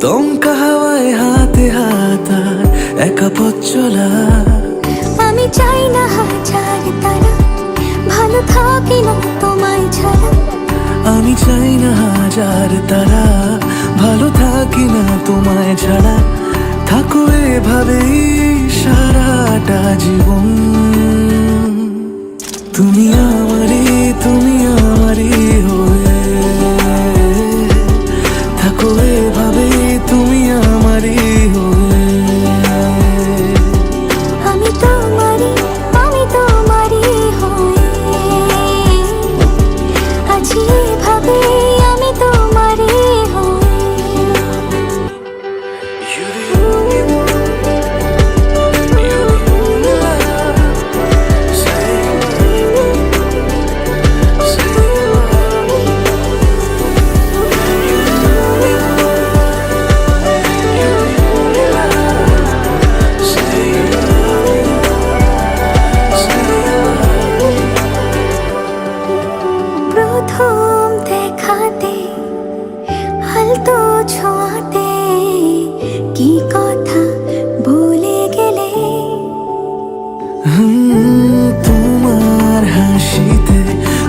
দমকা হাওয়ায় হাতে হাত আর একা পথ চলা। আমি চাই না হাজার তারা, ভালো থাকি না তোমায় ছাড়া। আমি চাই না হাজার তারা, ভালো থাকি না তোমায় ছাড়া। থাকো এভাবেই সারাটা জীবন। তুমি আমারই, তুমি আমারই হয়ে থাকো এভাবেই, তুমি আমারই হয়ে। আমি তোমারই, আমি তোমারই হয়ে আছি এভাবে, আমি তোমারই হয়ে। প্রথম দেখাতে হালতো ছোঁয়াতে কি কথা বলে গেলে। তোমার হাসিতে,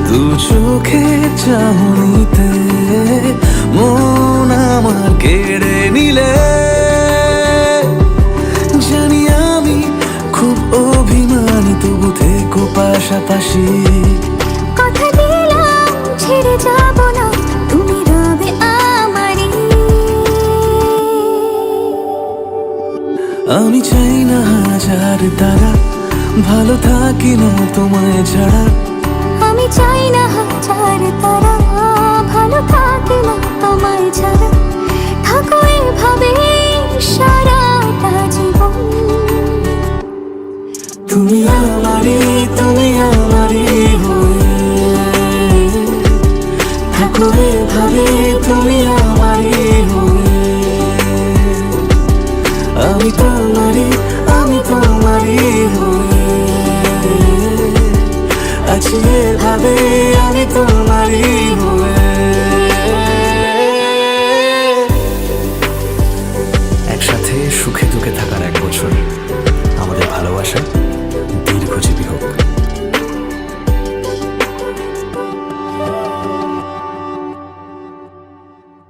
দু চোখে চাহনিতে মন আমার কেড়ে নিলে। জানি আমি খুব অভিমানী, তবু থেকো পাশাপাশি। কথা দিলাম ছেড়ে যাব না, তুমি রবে আমারই। আমি চাই না হাজার তারা, ভালো থাকি না তোমায় ছাড়া। আমি চাই না হাজার তারা, ভালো থাকি না তোমায় ছাড়া।